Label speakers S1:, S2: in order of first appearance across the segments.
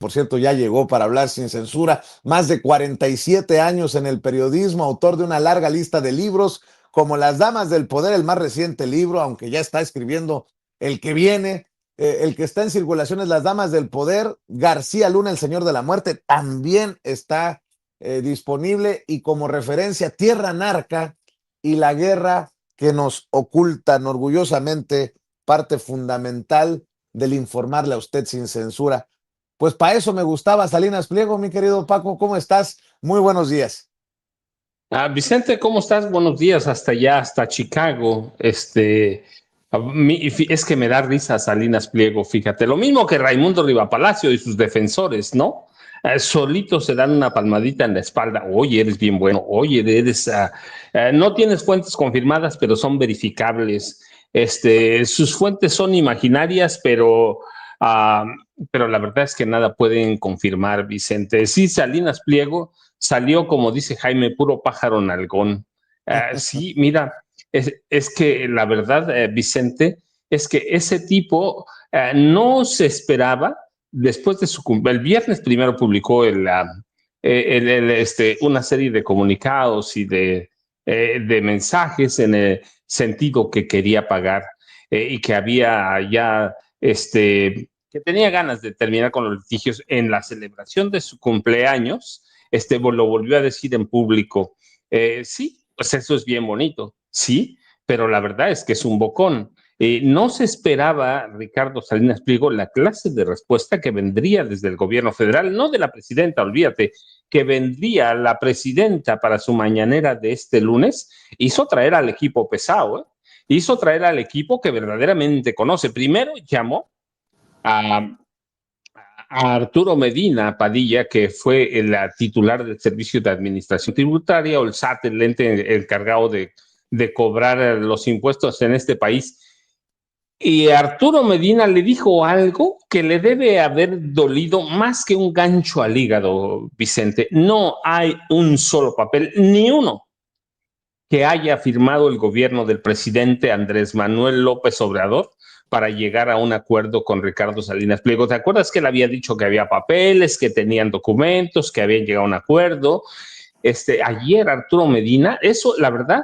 S1: por cierto, ya llegó para hablar sin censura, más de 47 años en el periodismo, autor de una larga lista de libros, como Las Damas del Poder, el más reciente libro, aunque ya está escribiendo el que viene. El que está en circulación es Las Damas del Poder. García Luna, el Señor de la Muerte, también está disponible. Y como referencia, Tierra Narca y la guerra que nos ocultan orgullosamente, parte fundamental del informarle a usted sin censura. Pues para eso me gustaba Salinas Pliego, mi querido Paco. ¿Cómo estás? Muy buenos días.
S2: Vicente, ¿cómo estás? Buenos días, hasta allá, hasta Chicago. Es que me da risa Salinas Pliego, fíjate. Lo mismo que Raimundo Rivapalacio y sus defensores, ¿no? Solitos se dan una palmadita en la espalda. Oye, eres bien bueno. Oye, no tienes fuentes confirmadas, pero son verificables. Sus fuentes son imaginarias, uh, pero la verdad es que nada pueden confirmar, Vicente. Sí, Salinas Pliego salió, como dice Jaime, puro pájaro nalgón. Sí, mira, es que la verdad, Vicente, es que ese tipo no se esperaba, después de su el viernes primero publicó una serie de comunicados y de mensajes en el sentido que quería pagar y que había ya que tenía ganas de terminar con los litigios en la celebración de su cumpleaños. Lo volvió a decir en público. Sí, pues eso es bien bonito, sí, pero la verdad es que es un bocón. No se esperaba, Ricardo Salinas Pliego, la clase de respuesta que vendría desde el gobierno federal, no de la presidenta, olvídate, que vendría la presidenta para su mañanera de este lunes, hizo traer al equipo pesado, hizo traer al equipo que verdaderamente conoce. Primero llamó a Arturo Medina Padilla, que fue la titular del Servicio de Administración Tributaria o el SAT, el ente encargado de cobrar los impuestos en este país. Y Arturo Medina le dijo algo que le debe haber dolido más que un gancho al hígado, Vicente. No hay un solo papel, ni uno, que haya firmado el gobierno del presidente Andrés Manuel López Obrador para llegar a un acuerdo con Ricardo Salinas Pliego. ¿Te acuerdas que él había dicho que había papeles, que tenían documentos, que habían llegado a un acuerdo? Ayer Arturo Medina, eso la verdad,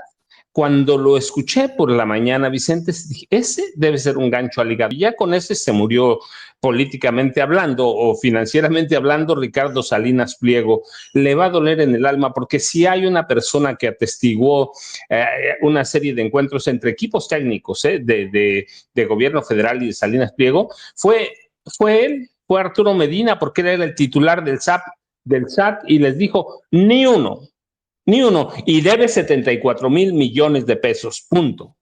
S2: cuando lo escuché por la mañana, Vicente, dije, ese debe ser un gancho al hígado. Y ya con ese se murió políticamente hablando o financieramente hablando Ricardo Salinas Pliego. Le va a doler en el alma porque si hay una persona que atestiguó una serie de encuentros entre equipos técnicos de gobierno federal y de Salinas Pliego, fue él, fue Arturo Medina, porque él era el titular del SAT y les dijo, ni uno, y debe 74,000 millones de pesos, punto.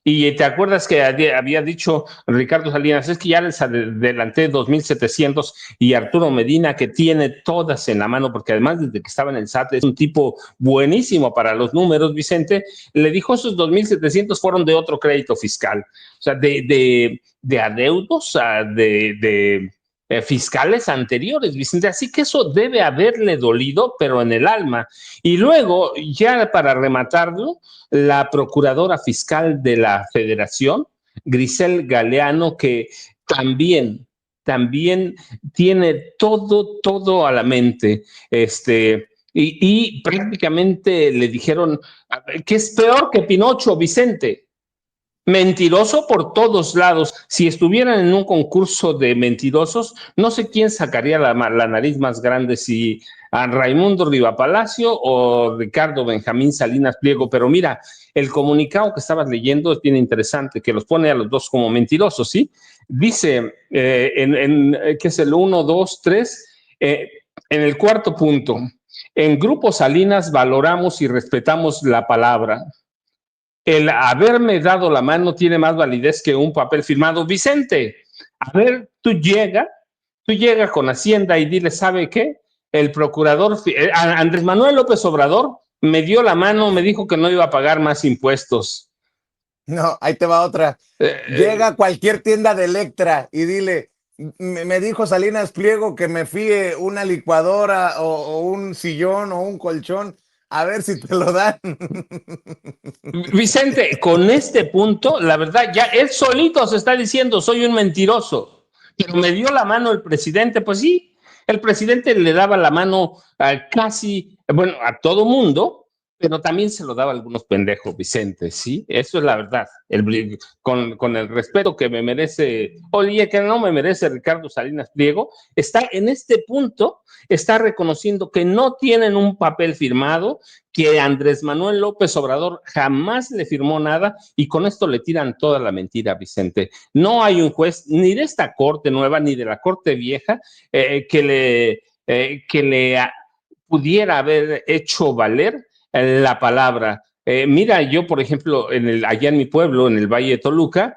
S2: Y te acuerdas que había dicho Ricardo Salinas, es que ya les adelanté 2,700 y Arturo Medina, que tiene todas en la mano, porque además desde que estaba en el SAT es un tipo buenísimo para los números, Vicente, le dijo esos 2,700 fueron de otro crédito fiscal, o sea, de adeudos, de fiscales anteriores, Vicente. Así que eso debe haberle dolido, pero en el alma. Y luego, ya para rematarlo, la procuradora fiscal de la Federación, Grisel Galeano, que también tiene todo a la mente, y prácticamente le dijeron que es peor que Pinocho, Vicente. Mentiroso por todos lados. Si estuvieran en un concurso de mentirosos, no sé quién sacaría la nariz más grande, si a Raimundo Rivapalacio o Ricardo Benjamín Salinas Pliego. Pero mira, el comunicado que estabas leyendo es bien interesante, que los pone a los dos como mentirosos, ¿sí? Dice, que es el 1, 2, 3, en el cuarto punto, en Grupo Salinas valoramos y respetamos la palabra. El haberme dado la mano tiene más validez que un papel firmado. Vicente, a ver, tú llega con Hacienda y dile, ¿sabe qué? El procurador, Andrés Manuel López Obrador, me dio la mano, me dijo que no iba a pagar más impuestos.
S1: No, ahí te va otra. Llega a cualquier tienda de Electra y dile, me dijo Salinas Pliego que me fíe una licuadora o un sillón o un colchón, a ver si te lo dan.
S2: Vicente, con este punto, la verdad, ya él solito se está diciendo, soy un mentiroso, pero me dio la mano el presidente, pues sí, El presidente le daba la mano casi, bueno, a todo mundo, pero también se lo daba a algunos pendejos, Vicente, ¿sí? Eso es la verdad. Con el respeto que me merece, oye, que no me merece Ricardo Salinas Pliego, está en este punto, está reconociendo que no tienen un papel firmado, que Andrés Manuel López Obrador jamás le firmó nada y con esto le tiran toda la mentira, Vicente. No hay un juez ni de esta corte nueva ni de la corte vieja que le pudiera haber hecho valer la palabra. Mira, yo, por ejemplo, allá en mi pueblo, en el Valle de Toluca,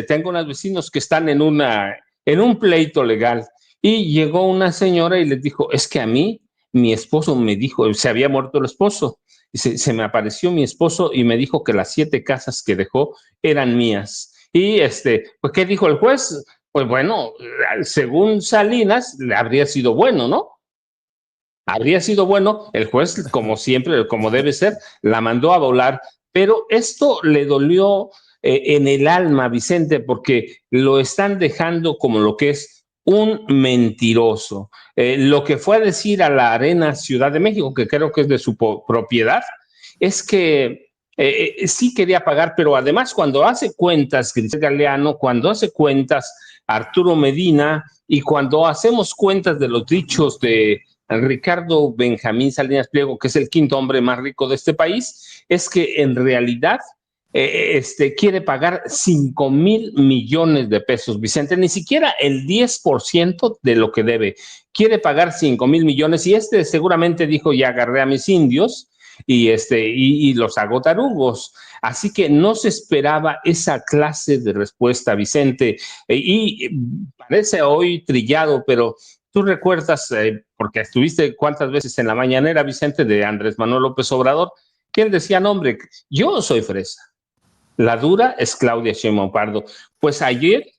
S2: tengo unos vecinos que están en un pleito legal y llegó una señora y les dijo, es que a mí, mi esposo me dijo, se había muerto el esposo, y se me apareció mi esposo y me dijo que las 7 casas que dejó eran mías. Y pues, ¿qué dijo el juez? Pues bueno, según Salinas, le habría sido bueno, ¿no? Habría sido bueno, el juez, como siempre, como debe ser, la mandó a volar, pero esto le dolió en el alma, Vicente, porque lo están dejando como lo que es un mentiroso. Lo que fue a decir a la Arena Ciudad de México, que creo que es de su propiedad, es que sí quería pagar, pero además cuando hace cuentas, Grisel Galeano, cuando hace cuentas Arturo Medina y cuando hacemos cuentas de los dichos de Ricardo Benjamín Salinas Pliego, que es el 5º hombre más rico de este país, es que en realidad quiere pagar 5,000 millones de pesos, Vicente, ni siquiera el 10% de lo que debe. Quiere pagar 5,000 millones y seguramente dijo, ya agarré a mis indios y los hago tarugos. Así que no se esperaba esa clase de respuesta, Vicente. Y parece hoy trillado, pero tú recuerdas, porque estuviste cuántas veces en la mañanera, Vicente, de Andrés Manuel López Obrador, que él decía, no, hombre, yo soy fresa. La dura es Claudia Sheinbaum Pardo. Pues ayer,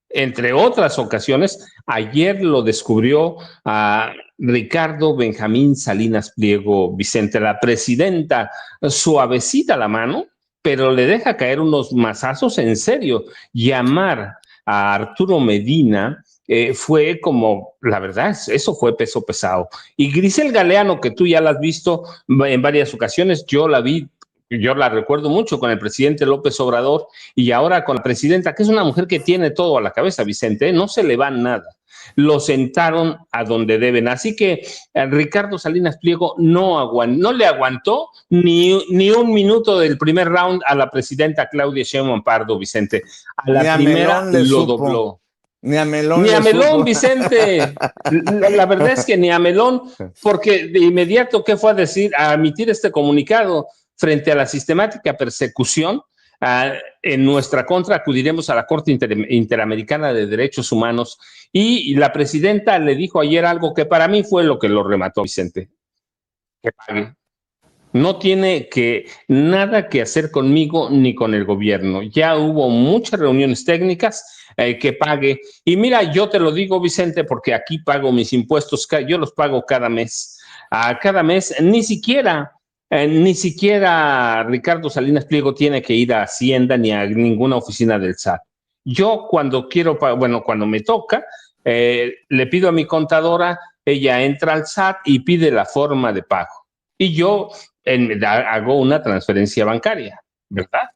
S2: entre otras ocasiones, ayer lo descubrió a Ricardo Benjamín Salinas Pliego, Vicente, la presidenta, suavecita la mano, pero le deja caer unos mazazos en serio. Llamar a Arturo Medina fue como, la verdad, eso fue peso pesado. Y Grisel Galeano, que tú ya la has visto en varias ocasiones, yo la recuerdo mucho con el presidente López Obrador y ahora con la presidenta, que es una mujer que tiene todo a la cabeza, Vicente, no se le va nada. Lo sentaron a donde deben. Así que Ricardo Salinas Pliego no le aguantó ni un minuto del primer round a la presidenta Claudia Sheinbaum Pardo, Vicente. A la primera lo dobló.
S1: Ni a Melón,
S2: ni a Melón,
S1: supo.
S2: Vicente. La verdad es que ni a Melón, porque de inmediato, ¿qué fue a decir? A emitir este comunicado frente a la sistemática persecución en nuestra contra, acudiremos a la Corte Interamericana de Derechos Humanos y la presidenta le dijo ayer algo que para mí fue lo que lo remató, Vicente. Que pague. No tiene nada que hacer conmigo ni con el gobierno. Ya hubo muchas reuniones técnicas, que pague. Y mira, yo te lo digo, Vicente, porque aquí pago mis impuestos, yo los pago cada mes. Cada mes, ni siquiera Ricardo Salinas Pliego tiene que ir a Hacienda ni a ninguna oficina del SAT. Yo cuando cuando me toca, le pido a mi contadora, ella entra al SAT y pide la forma de pago. Y yo hago una transferencia bancaria, ¿verdad?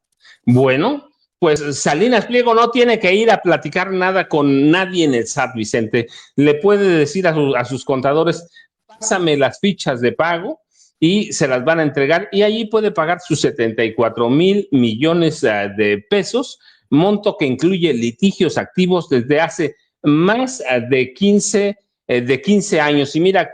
S2: Bueno, pues Salinas Pliego no tiene que ir a platicar nada con nadie en el SAT, Vicente. Le puede decir a sus contadores, pásame las fichas de pago y se las van a entregar y allí puede pagar sus 74,000 millones de pesos, monto que incluye litigios activos desde hace más de 15 años. Y mira,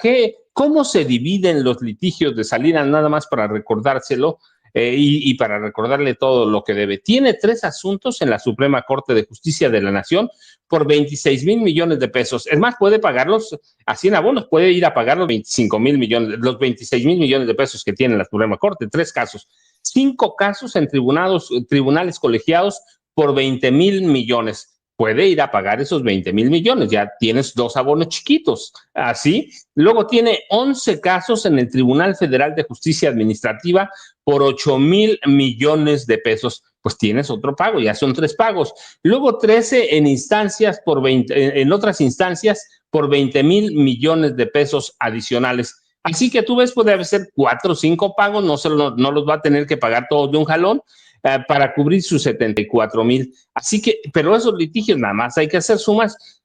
S2: ¿cómo se dividen los litigios de Salinas? Nada más para recordárselo y para recordarle todo lo que debe. Tiene 3 asuntos en la Suprema Corte de Justicia de la Nación por 26,000 millones de pesos. Es más, puede pagarlos así en abonos, puede ir a pagar los 25,000 millones, los 26,000 millones de pesos que tiene la Suprema Corte. 3 casos. 5 casos en tribunales colegiados por 20,000 millones. Puede ir a pagar esos 20,000 millones, ya tienes 2 abonos chiquitos, así. Luego tiene 11 casos en el Tribunal Federal de Justicia Administrativa por 8,000 millones de pesos, pues tienes otro pago, ya son 3 pagos. Luego 13 en otras instancias por 20,000 millones de pesos adicionales. Así que tú ves, puede ser 4 o 5 pagos, no los va a tener que pagar todos de un jalón para cubrir sus 74,000. Así que, pero esos litigios nada más hay que hacer sumas,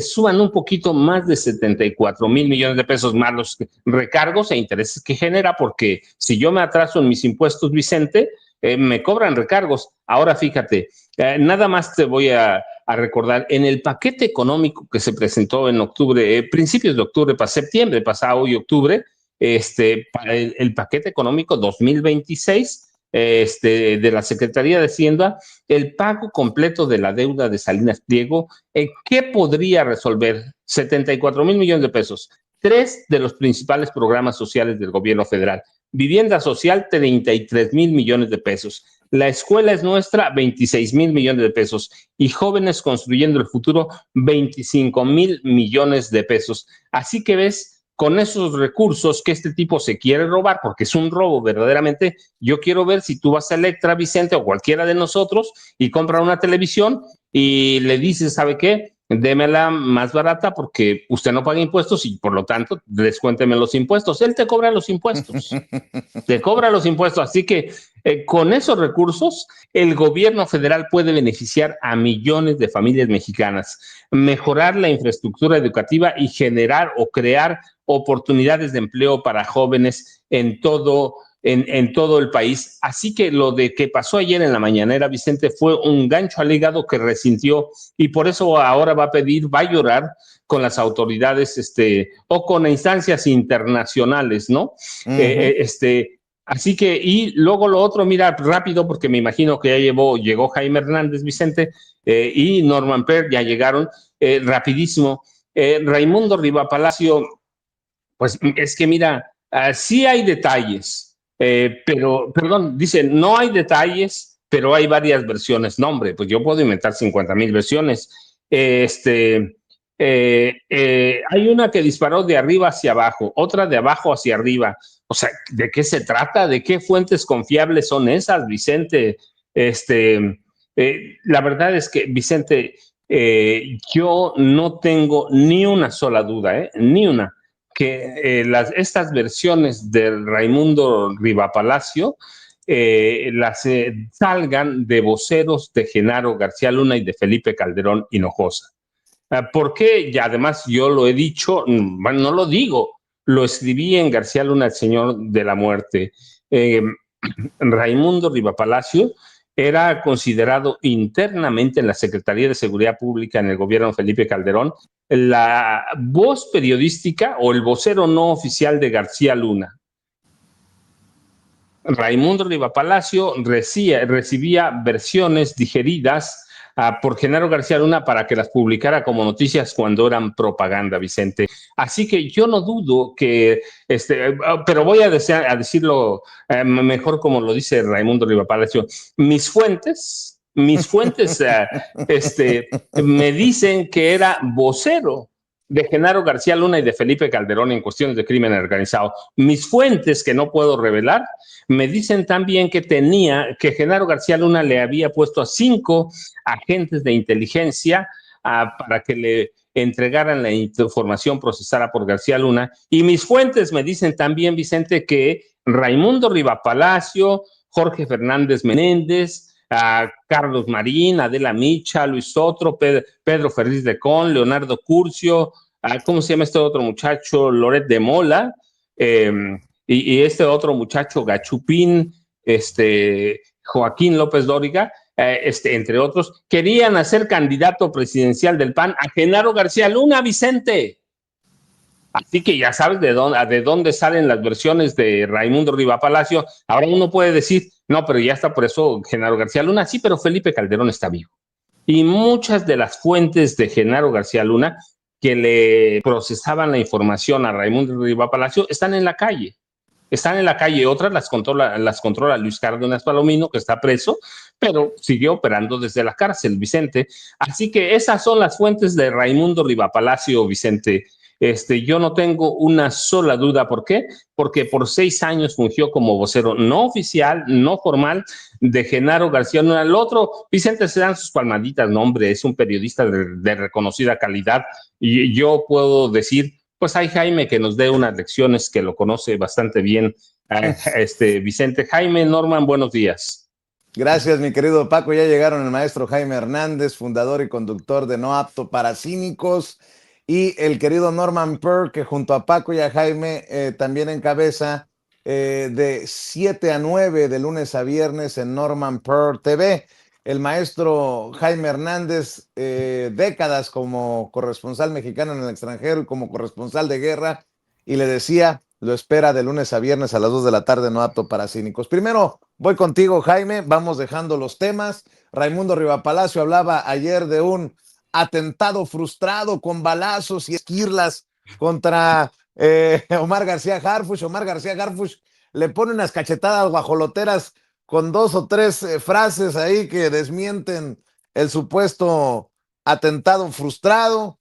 S2: suman un poquito más de 74,000 millones de pesos más los recargos e intereses que genera, porque si yo me atraso en mis impuestos, Vicente, me cobran recargos. Ahora fíjate, nada más te voy a recordar, en el paquete económico que se presentó en octubre, principios de octubre para septiembre, pasado hoy octubre, para el paquete económico 2026, de la Secretaría de Hacienda, el pago completo de la deuda de Salinas Pliego, ¿qué podría resolver? 74,000 millones de pesos. 3 de los principales programas sociales del gobierno federal. Vivienda social, 33,000 millones de pesos. La escuela es nuestra, 26,000 millones de pesos. Y jóvenes construyendo el futuro, 25,000 millones de pesos. Así que ves, con esos recursos que este tipo se quiere robar, porque es un robo verdaderamente, yo quiero ver si tú vas a Electra, Vicente, o cualquiera de nosotros, y compra una televisión y le dices, ¿sabe qué? Démela más barata porque usted no paga impuestos y por lo tanto descuénteme los impuestos. Él te cobra los impuestos. Te cobra los impuestos. Así que con esos recursos, el gobierno federal puede beneficiar a millones de familias mexicanas, mejorar la infraestructura educativa y generar o crear oportunidades de empleo para jóvenes en todo el país. Así que lo de que pasó ayer en la mañanera, Vicente, fue un gancho al hígado que resintió y por eso ahora va a llorar con las autoridades o con instancias internacionales, ¿no? Así que, y luego lo otro, mira, rápido, porque me imagino que ya llegó Jaime Hernández, Vicente, y Norman Per, ya llegaron, rapidísimo. Raimundo Riva Palacio, pues es que mira, sí hay detalles, pero, perdón, dice, no hay detalles, pero hay varias versiones. No, hombre, pues yo puedo inventar 50,000 versiones. Hay una que disparó de arriba hacia abajo, otra de abajo hacia arriba. O sea, ¿de qué se trata? ¿De qué fuentes confiables son esas, Vicente? La verdad es que, Vicente, yo no tengo ni una sola duda, ni una, que estas versiones de Raimundo Riva Palacio salgan de voceros de Genaro García Luna y de Felipe Calderón Hinojosa. ¿Por qué? Y además yo lo he dicho, bueno, no lo digo, lo escribí en García Luna, el Señor de la Muerte. Raimundo Riva Palacio era considerado internamente en la Secretaría de Seguridad Pública en el gobierno de Felipe Calderón la voz periodística o el vocero no oficial de García Luna. Raimundo Riva Palacio recibía versiones digeridas por Genaro García Luna para que las publicara como noticias cuando eran propaganda, Vicente. Así que yo no dudo que, pero voy a decirlo mejor como lo dice Raimundo Riva Palacio. Mis fuentes me dicen que era vocero de Genaro García Luna y de Felipe Calderón en cuestiones de crimen organizado. Mis fuentes, que no puedo revelar, me dicen también que Genaro García Luna le había puesto a 5 agentes de inteligencia para que le entregaran la información procesada por García Luna. Y mis fuentes me dicen también, Vicente, que Raimundo Riva Palacio, Jorge Fernández Menéndez, Carlos Marín, Adela Micha, Luis Sotro, Pedro Ferriz de Con, Leonardo Curcio, ¿cómo se llama este otro muchacho? Loret de Mola, y este otro muchacho Gachupín, Joaquín López Dóriga, entre otros, querían hacer candidato presidencial del PAN a Genaro García Luna, Vicente. Así que ya sabes de dónde salen las versiones de Raimundo Riva Palacio. Ahora uno puede decir, no, pero ya está por eso Genaro García Luna. Sí, pero Felipe Calderón está vivo. Y muchas de las fuentes de Genaro García Luna que le procesaban la información a Raimundo Riva Palacio están en la calle. Otras las controla Luis Cárdenas Palomino, que está preso, pero sigue operando desde la cárcel, Vicente. Así que esas son las fuentes de Raimundo Riva Palacio, Vicente. Yo no tengo una sola duda. ¿Por qué? Porque por 6 años fungió como vocero no oficial, no formal, de Genaro García Luna. El otro, Vicente, se dan sus palmaditas, no, hombre, es un periodista de reconocida calidad. Y yo puedo decir, pues hay Jaime que nos dé unas lecciones, que lo conoce bastante bien, Vicente. Jaime, Norman, buenos días.
S1: Gracias, mi querido Paco. Ya llegaron el maestro Jaime Hernández, fundador y conductor de No Apto para Cínicos, y el querido Norman Pearl, que junto a Paco y a Jaime también encabeza de 7 a 9 de lunes a viernes en Norman Pearl TV. El maestro Jaime Hernández, décadas como corresponsal mexicano en el extranjero y como corresponsal de guerra, y le decía, lo espera de lunes a viernes a las 2 de la tarde, No Apto para Cínicos. Primero, voy contigo, Jaime, vamos dejando los temas. Raimundo Rivapalacio hablaba ayer de un atentado frustrado con balazos y esquirlas contra Omar García Harfuch. Omar García Harfuch le pone unas cachetadas guajoloteras con 2 o 3 frases ahí que desmienten el supuesto atentado frustrado.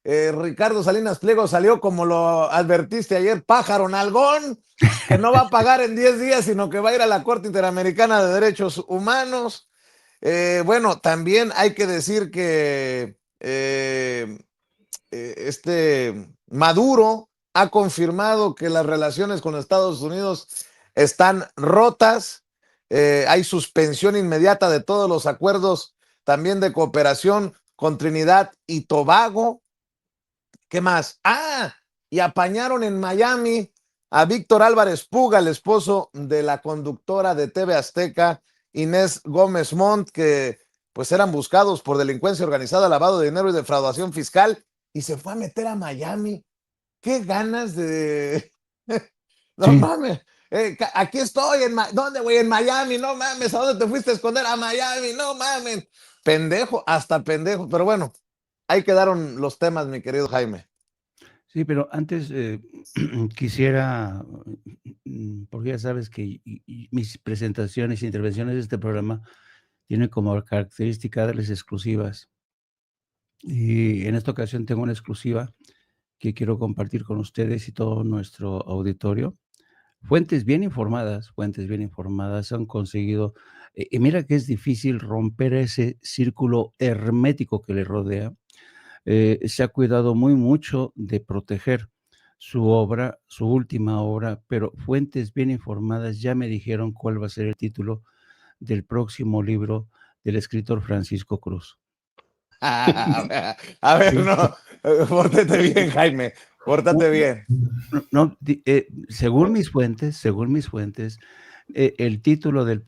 S1: Ricardo Salinas Pliego salió, como lo advertiste ayer, pájaro nalgón, que no va a pagar en 10 días, sino que va a ir a la Corte Interamericana de Derechos Humanos. Bueno, también hay que decir que Maduro ha confirmado que las relaciones con Estados Unidos están rotas. Hay suspensión inmediata de todos los acuerdos también de cooperación con Trinidad y Tobago. ¿Qué más? Y apañaron en Miami a Víctor Álvarez Puga, el esposo de la conductora de TV Azteca, Inés Gómez Montt, que pues eran buscados por delincuencia organizada, lavado de dinero y defraudación fiscal, y se fue a meter a Miami. Qué ganas de... No
S3: Sí,
S1: mames. Aquí estoy, ¿dónde, güey? En Miami, no mames. ¿A dónde te fuiste a esconder? A Miami, no mames. Pendejo, hasta pendejo. Pero bueno, ahí quedaron los temas, mi querido Jaime.
S3: sí, pero antes quisiera, porque ya sabes que mis presentaciones e intervenciones de este programa tienen como característica darles exclusivas. Y en esta ocasión tengo una exclusiva que quiero compartir con ustedes y todo nuestro auditorio. Fuentes bien informadas han conseguido, y mira que es difícil romper ese círculo hermético que le rodea. Se ha cuidado muy mucho de proteger su obra, su última obra, pero fuentes bien informadas ya me dijeron cuál va a ser el título del próximo libro del escritor Francisco Cruz.
S1: A ver,
S3: Sí.
S1: no, pórtate bien, Jaime, pórtate bien.
S3: No, según mis fuentes, el título de la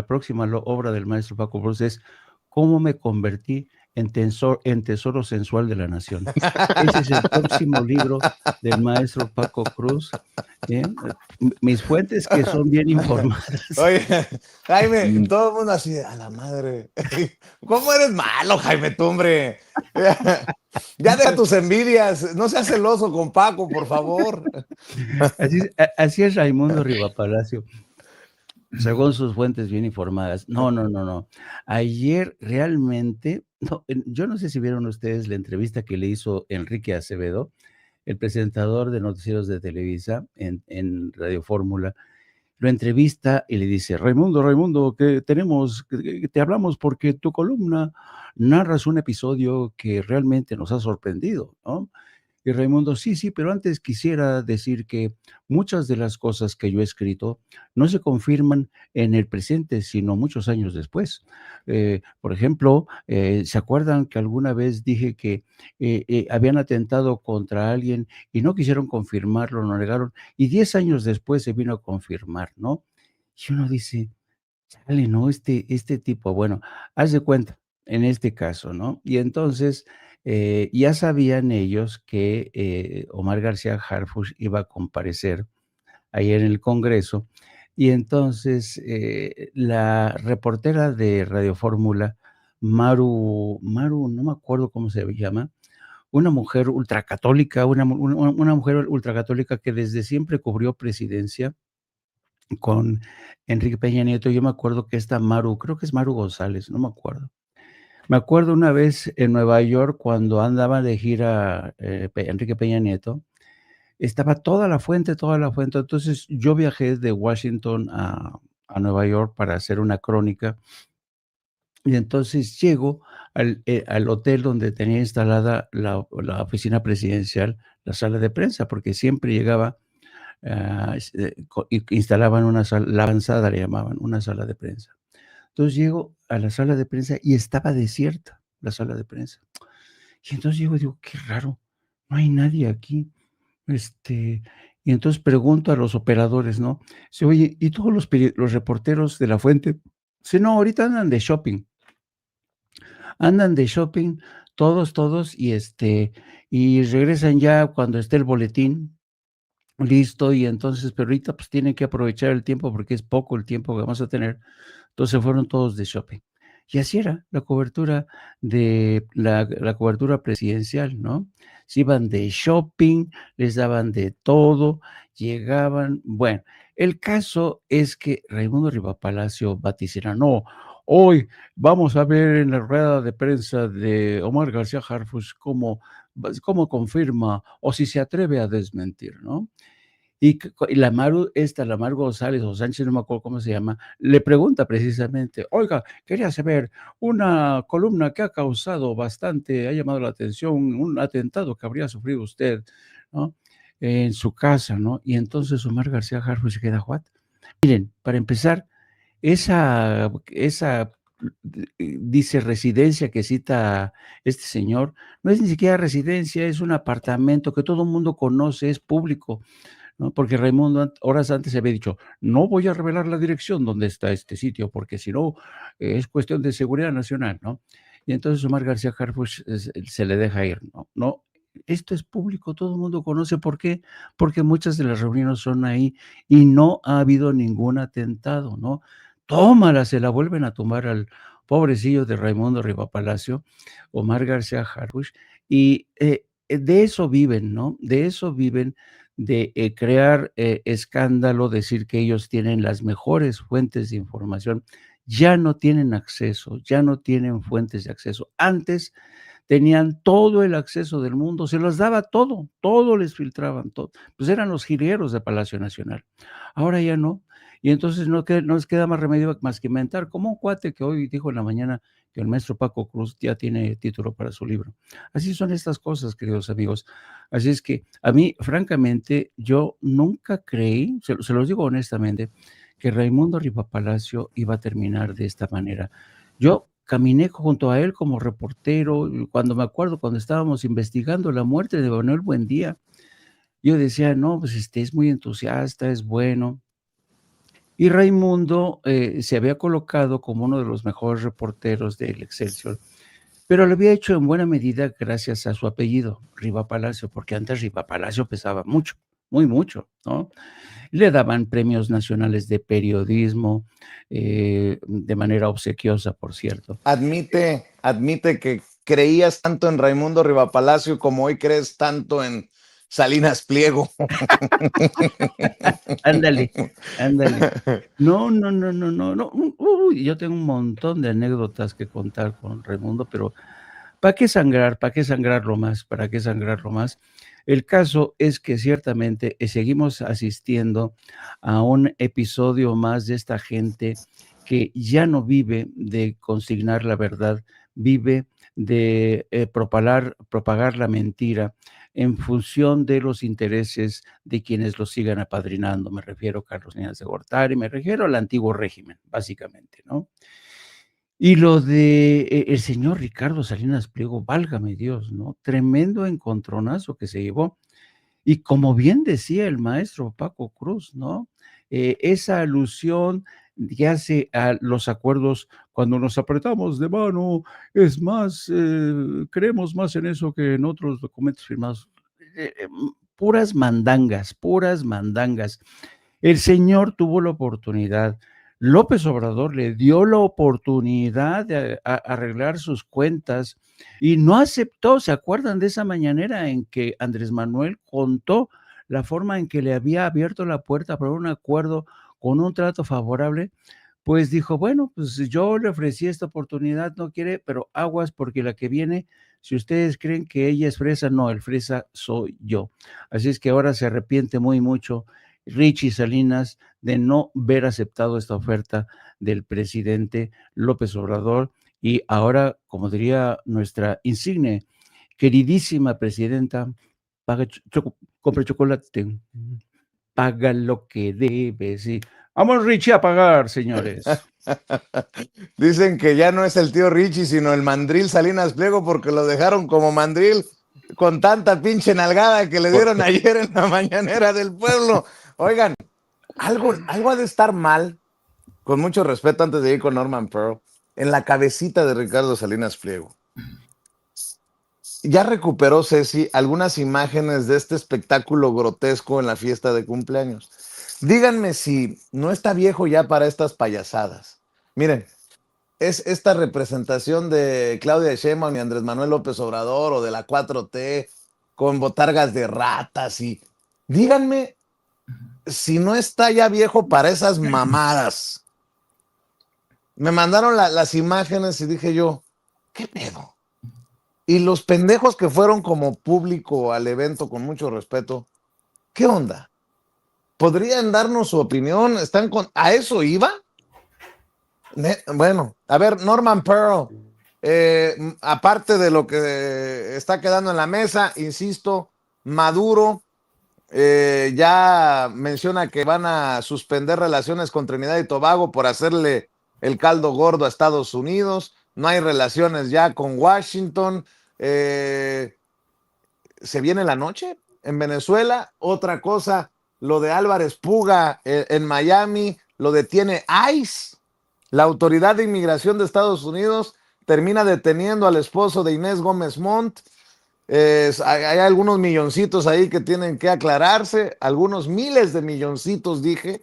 S3: próxima obra del maestro Paco Cruz es ¿Cómo me convertí en tesoro sensual de la nación? Ese es el próximo libro del maestro Paco Cruz. Mis fuentes que son bien informadas.
S1: Oye, Jaime, todo el mundo así, a la madre. ¿Cómo eres malo, Jaime, tú, hombre? Ya deja tus envidias, no seas celoso con Paco, por favor.
S3: Así es Raimundo Rivapalacio, según sus fuentes bien informadas. No. Ayer realmente, yo no sé si vieron ustedes la entrevista que le hizo Enrique Acevedo, el presentador de noticieros de Televisa en Radio Fórmula. Lo entrevista y le dice, Raimundo, que te hablamos porque tu columna narras un episodio que realmente nos ha sorprendido, ¿no? Y Raimundo, sí, pero antes quisiera decir que muchas de las cosas que yo he escrito no se confirman en el presente, sino muchos años después. Por ejemplo, ¿se acuerdan que alguna vez dije que habían atentado contra alguien y no quisieron confirmarlo, lo negaron, y 10 años después se vino a confirmar, ¿no? Y uno dice, chale, ¿no? Este tipo, bueno, haz de cuenta, en este caso, ¿no? Y entonces ya sabían ellos que Omar García Harfuch iba a comparecer ahí en el Congreso, y entonces la reportera de Radio Fórmula, Maru, no me acuerdo cómo se llama, una mujer ultracatólica, una mujer ultracatólica que desde siempre cubrió presidencia con Enrique Peña Nieto. Yo me acuerdo que esta Maru, creo que es Maru González, no me acuerdo. Me acuerdo una vez en Nueva York cuando andaba de gira Enrique Peña Nieto, estaba toda la fuente. Entonces yo viajé de Washington a Nueva York para hacer una crónica y entonces llego al hotel donde tenía instalada la oficina presidencial, la sala de prensa, porque siempre llegaba, instalaban una sala, la avanzada le llamaban, una sala de prensa. Entonces llego a la sala de prensa y estaba desierta la sala de prensa. Y entonces digo, qué raro, no hay nadie aquí. Y entonces pregunto a los operadores, ¿no? Dice, oye, ¿y todos los reporteros de la fuente? Dice, no, ahorita andan de shopping, todos, y regresan ya cuando esté el boletín listo, y entonces, pero ahorita pues tienen que aprovechar el tiempo porque es poco el tiempo que vamos a tener. Entonces fueron todos de shopping. Y así era la cobertura de la cobertura presidencial, ¿no? Se iban de shopping, les daban de todo, llegaban. Bueno, el caso es que Raimundo Rivapalacio vaticina, no, hoy vamos a ver en la rueda de prensa de Omar García Harfuch cómo confirma o si se atreve a desmentir, ¿no? Y la Mar González o Sánchez, no me acuerdo cómo se llama, le pregunta precisamente, oiga, quería saber, una columna que ha causado bastante, ha llamado la atención, un atentado que habría sufrido usted, ¿no? En su casa, ¿no? Y entonces Omar García Harfuch se queda, ¿what? Miren, para empezar, esa dice residencia que cita este señor, no es ni siquiera residencia, es un apartamento que todo el mundo conoce, es público, ¿no? Porque Raimundo horas antes había dicho, no voy a revelar la dirección donde está este sitio, porque si no, es cuestión de seguridad nacional, ¿no? Y entonces Omar García Harfuch se le deja ir, ¿no? No, esto es público, todo el mundo conoce. ¿Por qué? Porque muchas de las reuniones son ahí y no ha habido ningún atentado, ¿no? Tómala, se la vuelven a tomar al pobrecillo de Raimundo Rivapalacio, Omar García Harfuch, y de eso viven, ¿no? De eso viven, de crear escándalo, decir que ellos tienen las mejores fuentes de información. Ya no tienen acceso, ya no tienen fuentes de acceso. Antes tenían todo el acceso del mundo, se los daba todo les filtraban, todo. Pues eran los jilgueros de Palacio Nacional. Ahora ya no. Y entonces no les queda más remedio más que inventar, como un cuate que hoy dijo en la mañana que el maestro Paco Cruz ya tiene título para su libro. Así son estas cosas, queridos amigos. Así es que a mí, francamente, yo nunca creí, se los digo honestamente, que Raimundo Rivapalacio iba a terminar de esta manera. Yo caminé junto a él como reportero, cuando me acuerdo, cuando estábamos investigando la muerte de Manuel Buendía, yo decía, no, pues es muy entusiasta, es bueno. Y Raimundo se había colocado como uno de los mejores reporteros del Excelsior, pero lo había hecho en buena medida gracias a su apellido, Rivapalacio, porque antes Rivapalacio pesaba mucho, muy mucho, ¿no? Le daban premios nacionales de periodismo, de manera obsequiosa, por cierto.
S1: Admite que creías tanto en Raimundo Rivapalacio como hoy crees tanto en Salinas Pliego.
S3: Ándale. No. Yo tengo un montón de anécdotas que contar con Raimundo, pero ¿para qué sangrar? ¿Para qué sangrarlo más? ¿Para qué sangrarlo más? El caso es que ciertamente seguimos asistiendo a un episodio más de esta gente que ya no vive de consignar la verdad, vive de propagar la mentira en función de los intereses de quienes los sigan apadrinando. Me refiero a Carlos Salinas de Gortari, me refiero al antiguo régimen, básicamente, ¿no? Y lo de el señor Ricardo Salinas Pliego, válgame Dios, ¿no? Tremendo encontronazo que se llevó. Y como bien decía el maestro Paco Cruz, ¿no? Esa alusión que hace a los acuerdos cuando nos apretamos de mano, es más, creemos más en eso que en otros documentos firmados. Puras mandangas, puras mandangas. El señor tuvo la oportunidad, López Obrador le dio la oportunidad de arreglar sus cuentas y no aceptó. ¿Se acuerdan de esa mañanera en que Andrés Manuel contó la forma en que le había abierto la puerta para un acuerdo con un trato favorable? pues dijo, bueno, pues yo le ofrecí esta oportunidad, no quiere, pero aguas porque la que viene, si ustedes creen que ella es fresa, no, el fresa soy yo. Así es que ahora se arrepiente mucho Richie Salinas de no haber aceptado esta oferta del presidente López Obrador y ahora, como diría nuestra insigne, queridísima presidenta, compre chocolate, paga lo que debe, sí. Vamos, Richie, a pagar, señores.
S1: Dicen que ya no es el tío Richie, sino el mandril Salinas Pliego, porque lo dejaron como mandril con tanta pinche nalgada que le dieron ayer en la mañanera del pueblo. Oigan, algo ha de estar mal, con mucho respeto antes de ir con Norman Pearl, en la cabecita de Ricardo Salinas Pliego. Ya recuperó Ceci algunas imágenes de este espectáculo grotesco en la fiesta de cumpleaños. Díganme si no está viejo ya para estas payasadas. Miren, es esta representación de Claudia Sheinbaum y Andrés Manuel López Obrador o de la 4T con botargas de ratas y díganme si no está ya viejo para esas mamadas. Me mandaron las imágenes y dije yo, ¿qué pedo? Y los pendejos que fueron como público al evento, con mucho respeto, ¿qué onda? ¿Podrían darnos su opinión? ¿A eso iba? Bueno, a ver, Norman Pearl, aparte de lo que está quedando en la mesa, insisto, Maduro ya menciona que van a suspender relaciones con Trinidad y Tobago por hacerle el caldo gordo a Estados Unidos. No hay relaciones ya con Washington. Se viene la noche en Venezuela. Otra cosa, lo de Álvarez Puga en Miami, lo detiene ICE. La Autoridad de Inmigración de Estados Unidos termina deteniendo al esposo de Inés Gómez Montt. Hay algunos milloncitos ahí que tienen que aclararse, algunos miles de milloncitos, dije,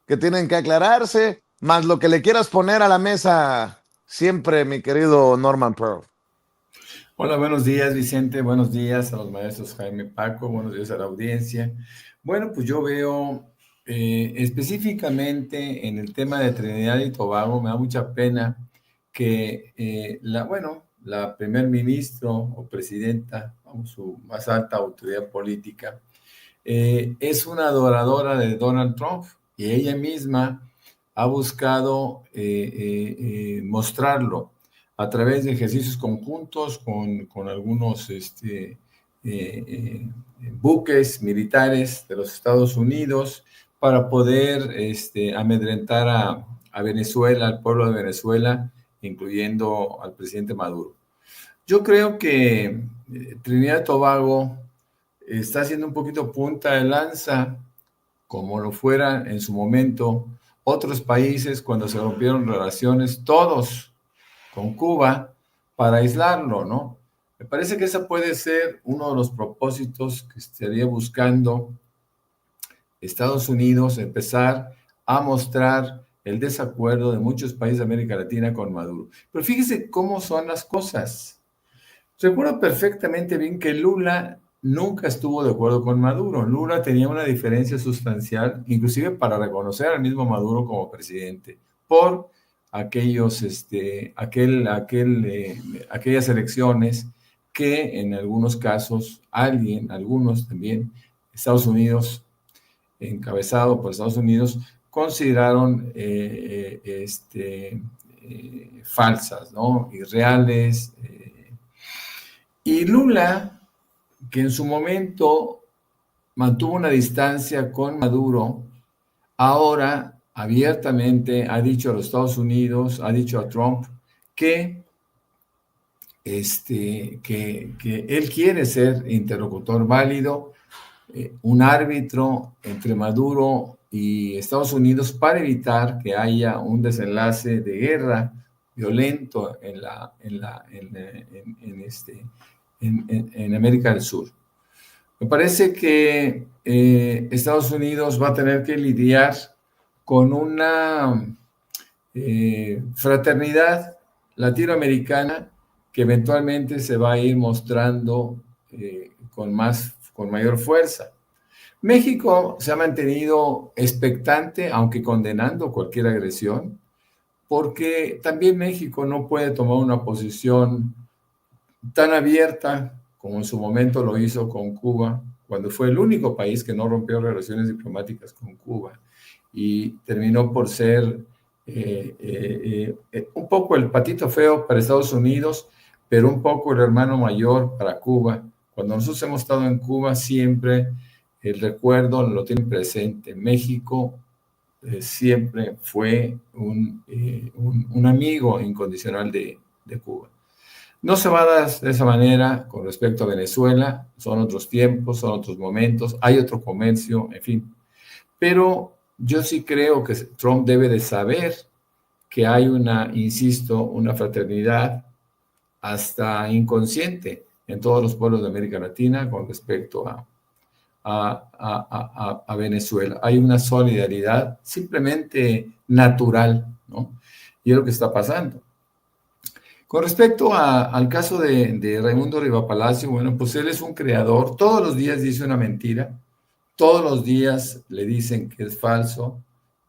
S1: que tienen que aclararse, más lo que le quieras poner a la mesa siempre, mi querido Norman Pearl.
S4: Hola, buenos días, Vicente. Buenos días a los maestros Jaime, Paco. Buenos días a la audiencia. Bueno, pues yo veo específicamente en el tema de Trinidad y Tobago, me da mucha pena que la primer ministro o presidenta, su más alta autoridad política, es una adoradora de Donald Trump y ella misma ha buscado mostrarlo a través de ejercicios conjuntos con algunos buques militares de los Estados Unidos para poder amedrentar a Venezuela, al pueblo de Venezuela, incluyendo al presidente Maduro. Yo creo que Trinidad y Tobago está haciendo un poquito punta de lanza, como lo fuera en su momento otros países cuando se rompieron relaciones, todos con Cuba, para aislarlo, ¿no? Me parece que ese puede ser uno de los propósitos que estaría buscando Estados Unidos, empezar a mostrar el desacuerdo de muchos países de América Latina con Maduro. Pero fíjese cómo son las cosas. Recuerdo perfectamente bien que Lula nunca estuvo de acuerdo con Maduro. Lula tenía una diferencia sustancial, inclusive para reconocer al mismo Maduro como presidente, por aquellas elecciones que en algunos casos algunos también, Estados Unidos, encabezado por Estados Unidos, consideraron falsas, ¿no? Irreales. Y Lula, que en su momento mantuvo una distancia con Maduro, ahora abiertamente ha dicho a los Estados Unidos, ha dicho a Trump que él quiere ser interlocutor válido, un árbitro entre Maduro y Estados Unidos para evitar que haya un desenlace de guerra violento en América del Sur. Me parece que Estados Unidos va a tener que lidiar con una fraternidad latinoamericana que eventualmente se va a ir mostrando con mayor fuerza. México se ha mantenido expectante, aunque condenando cualquier agresión. porque también México no puede tomar una posición tan abierta como en su momento lo hizo con Cuba, cuando fue el único país que no rompió relaciones diplomáticas con Cuba y terminó por ser un poco el patito feo para Estados Unidos, pero un poco el hermano mayor para Cuba. Cuando nosotros hemos estado en Cuba, siempre el recuerdo lo tienen presente. México siempre fue un amigo incondicional de Cuba. No se va a dar de esa manera con respecto a Venezuela, son otros tiempos, son otros momentos, hay otro comercio, en fin. Pero yo sí creo que Trump debe de saber que hay insisto, una fraternidad hasta inconsciente en todos los pueblos de América Latina con respecto a Venezuela. Hay una solidaridad simplemente natural, ¿no? Y es lo que está pasando. Con respecto al caso de Raimundo Rivapalacio, bueno, pues él es un creador, todos los días dice una mentira, todos los días le dicen que es falso,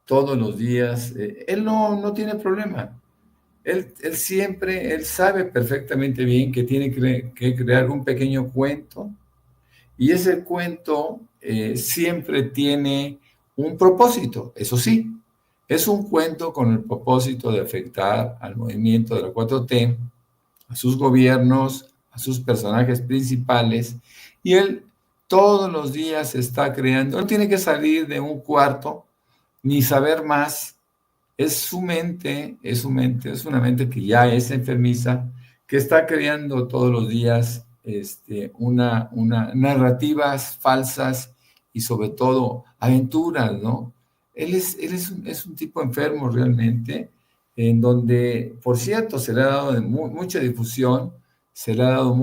S4: todos los días, él no tiene problema. Él siempre, él sabe perfectamente bien que tiene que crear un pequeño cuento y ese cuento siempre tiene un propósito, eso sí, es un cuento con el propósito de afectar al movimiento de la 4T, a sus gobiernos, a sus personajes principales, y él todos los días está creando, no tiene que salir de un cuarto ni saber más, es su mente, es una mente que ya es enfermiza, que está creando todos los días narrativas falsas y sobre todo aventuras, ¿no? Él es un tipo enfermo realmente, en donde, por cierto, se le ha dado mucha difusión, se le ha dado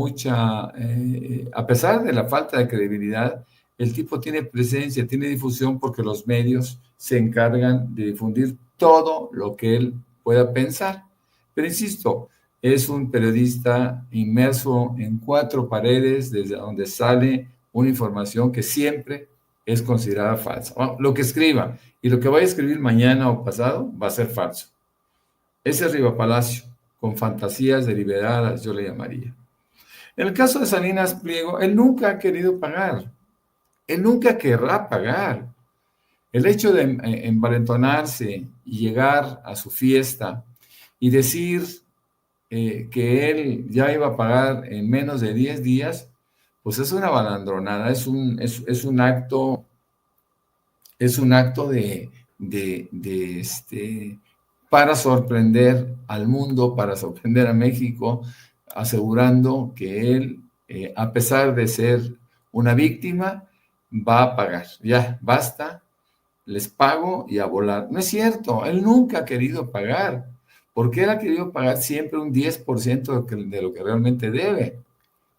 S4: a pesar de la falta de credibilidad, el tipo tiene presencia, tiene difusión porque los medios se encargan de difundir todo lo que él pueda pensar. Pero insisto, es un periodista inmerso en 4 paredes desde donde sale una información que siempre es considerada falsa. Bueno, lo que escriba y lo que vaya a escribir mañana o pasado va a ser falso. Ese es Rivapalacio, con fantasías deliberadas, yo le llamaría. En el caso de Salinas Pliego, él nunca ha querido pagar. Él nunca querrá pagar. El hecho de envalentonarse y llegar a su fiesta y decir que él ya iba a pagar en menos de 10 días, pues es una balandronada, es un acto para sorprender al mundo, para sorprender a México, asegurando que él, a pesar de ser una víctima, va a pagar. Ya, basta, les pago y a volar. No es cierto, él nunca ha querido pagar, porque él ha querido pagar siempre un 10% de lo que realmente debe.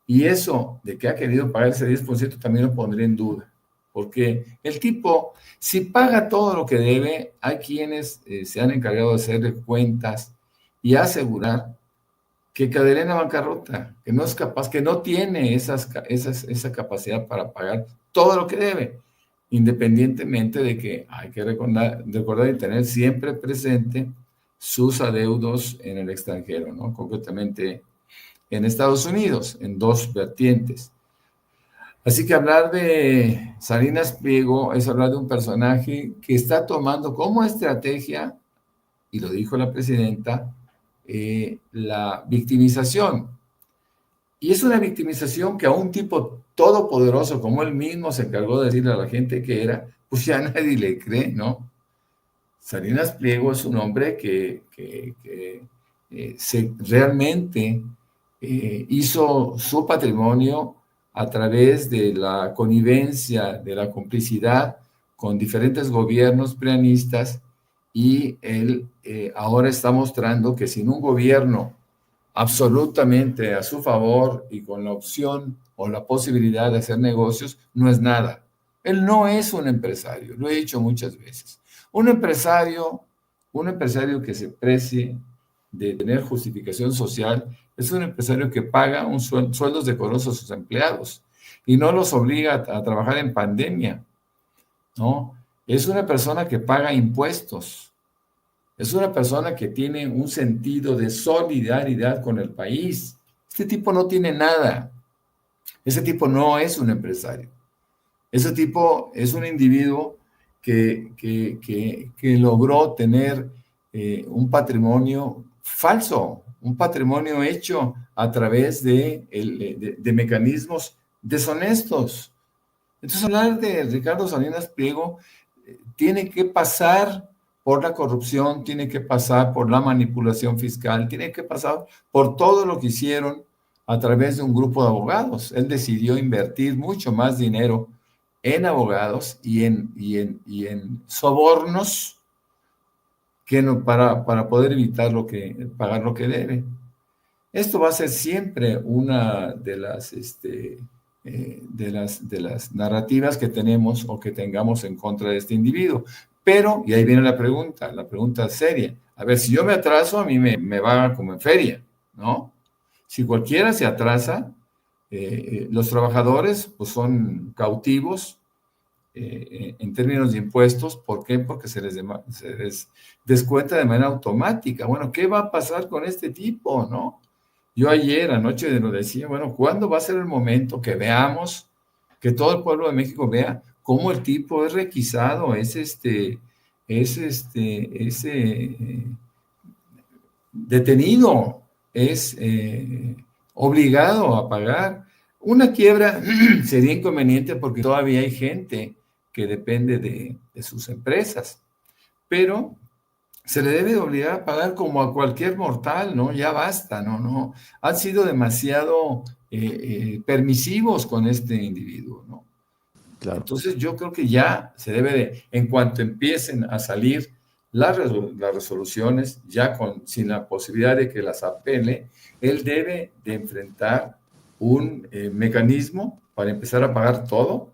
S4: Y eso de que ha querido pagar ese 10% también lo pondría en duda. Porque el tipo, si paga todo lo que debe, hay quienes se han encargado de hacerle cuentas y asegurar que caería en la bancarrota, que no es capaz, que no tiene esa capacidad para pagar todo lo que debe, independientemente de que hay que recordar y tener siempre presente sus adeudos en el extranjero, ¿no? Concretamente en Estados Unidos, en 2 vertientes. Así que hablar de Salinas Pliego es hablar de un personaje que está tomando como estrategia, y lo dijo la presidenta, la victimización. Y es una victimización que a un tipo todopoderoso como él mismo se encargó de decirle a la gente que era, pues ya nadie le cree, ¿no? Salinas Pliego es un hombre que realmente hizo su patrimonio a través de la connivencia, de la complicidad con diferentes gobiernos prianistas, y él ahora está mostrando que sin un gobierno absolutamente a su favor y con la opción o la posibilidad de hacer negocios, no es nada. Él no es un empresario, lo he dicho muchas veces. Un empresario que se precie de tener justificación social es un empresario que paga sueldos decorosos a sus empleados y no los obliga a trabajar en pandemia, ¿no? Es una persona que paga impuestos. Es una persona que tiene un sentido de solidaridad con el país. Este tipo no tiene nada. Ese tipo no es un empresario. Ese tipo es un individuo que logró tener un patrimonio falso, un patrimonio hecho a través de mecanismos deshonestos. Entonces, hablar de Ricardo Salinas Pliego tiene que pasar por la corrupción, tiene que pasar por la manipulación fiscal, tiene que pasar por todo lo que hicieron a través de un grupo de abogados. Él decidió invertir mucho más dinero en abogados y en sobornos que no, para poder evitar pagar lo que debe. Esto va a ser siempre una de las narrativas que tenemos o que tengamos en contra de este individuo. Pero, y ahí viene la pregunta seria. A ver, si yo me atraso, a mí me va como en feria, ¿no? Si cualquiera se atrasa, los trabajadores pues son cautivos en términos de impuestos. ¿Por qué? Porque se les descuenta de manera automática. Bueno, ¿qué va a pasar con este tipo, no? Yo ayer, anoche, lo decía, bueno, ¿cuándo va a ser el momento que veamos, que todo el pueblo de México vea cómo el tipo es requisado, es detenido, es obligado a pagar? Una quiebra sería inconveniente porque todavía hay gente que depende de sus empresas, pero se le debe obligar a pagar como a cualquier mortal, ¿no? Ya basta, ¿no? Han sido demasiado permisivos con este individuo, ¿no? Claro. Entonces yo creo que ya se debe en cuanto empiecen a salir las resoluciones, ya sin la posibilidad de que las apele, él debe de enfrentar un mecanismo para empezar a pagar todo,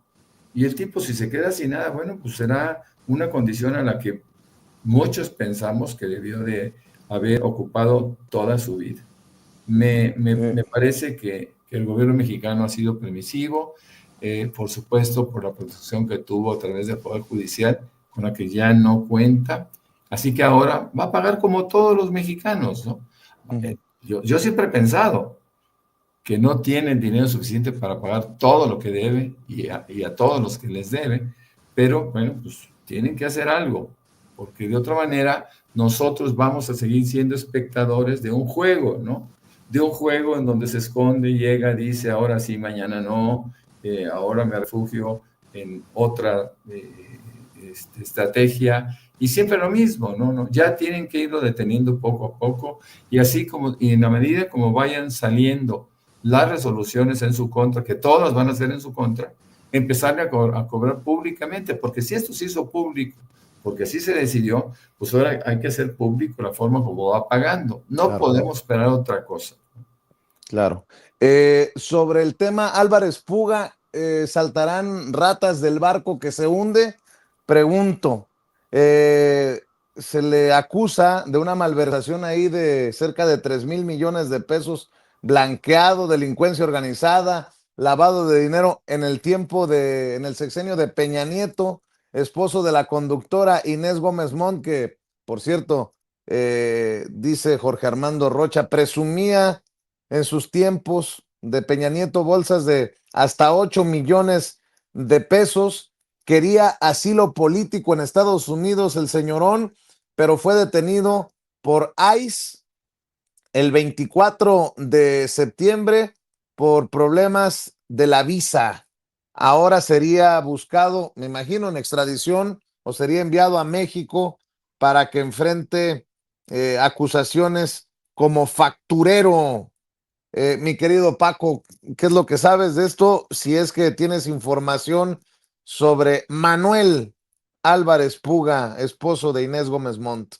S4: y el tipo, si se queda sin nada, bueno, pues será una condición a la que muchos pensamos que debió de haber ocupado toda su vida. Me parece que el gobierno mexicano ha sido permisivo, por supuesto, por la protección que tuvo a través del Poder Judicial, con la que ya no cuenta. Así que ahora va a pagar como todos los mexicanos, ¿no? Yo siempre he pensado que no tienen dinero suficiente para pagar todo lo que debe y a todos los que les debe, pero bueno, pues tienen que hacer algo, porque de otra manera nosotros vamos a seguir siendo espectadores de un juego, ¿no? De un juego en donde se esconde, llega, dice, ahora sí, mañana no, ahora me refugio en otra estrategia, y siempre lo mismo, ¿no? Ya tienen que irlo deteniendo poco a poco, y así como, y en la medida como vayan saliendo las resoluciones en su contra, que todas van a ser en su contra, empezarle a cobrar públicamente, porque si esto se hizo público, porque así se decidió, pues ahora hay que hacer público la forma como va pagando. No podemos esperar otra cosa.
S1: Claro. Sobre el tema Álvarez Puga, ¿saltarán ratas del barco que se hunde? Pregunto, se le acusa de una malversación ahí de cerca de 3,000 millones de pesos, blanqueado, delincuencia organizada, lavado de dinero en el sexenio de Peña Nieto, esposo de la conductora Inés Gómez Mont, que, por cierto, dice Jorge Armando Rocha, presumía en sus tiempos de Peña Nieto bolsas de hasta 8 millones de pesos. Quería asilo político en Estados Unidos el señorón, pero fue detenido por ICE el 24 de septiembre por problemas de la visa. Ahora sería buscado, me imagino, en extradición, o sería enviado a México para que enfrente acusaciones como facturero. Mi querido Paco, ¿qué es lo que sabes de esto? Si es que tienes información sobre Manuel Álvarez Puga, esposo de Inés Gómez Mont.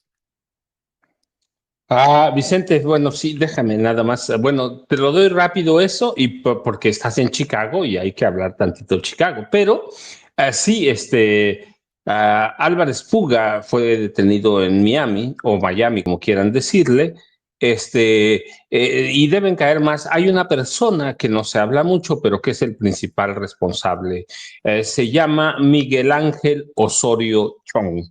S2: Vicente, bueno, sí, déjame nada más. Bueno, te lo doy rápido eso y porque estás en Chicago y hay que hablar tantito de Chicago. Pero sí, Álvarez Puga fue detenido en Miami o Miami, como quieran decirle, y deben caer más. Hay una persona que no se habla mucho, pero que es el principal responsable. Se llama Miguel Ángel Osorio Chong,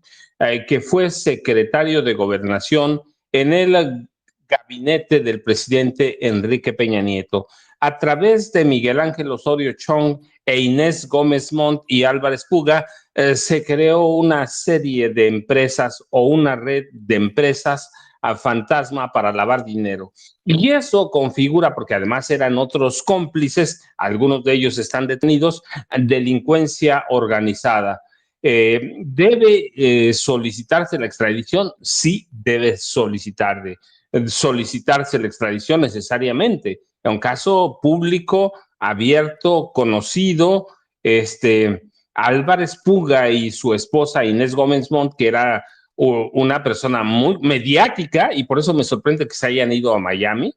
S2: que fue secretario de Gobernación en el gabinete del presidente Enrique Peña Nieto. A través de Miguel Ángel Osorio Chong e Inés Gómez Montt y Álvarez Puga, se creó una serie de empresas o una red de empresas a fantasma para lavar dinero. Y eso configura, porque además eran otros cómplices, algunos de ellos están detenidos, delincuencia organizada. ¿Debe solicitarse la extradición? Sí, debe solicitarse la extradición necesariamente. Un caso público, abierto, conocido. Álvarez Puga y su esposa Inés Gómez Montt, que era una persona muy mediática, y por eso me sorprende que se hayan ido a Miami.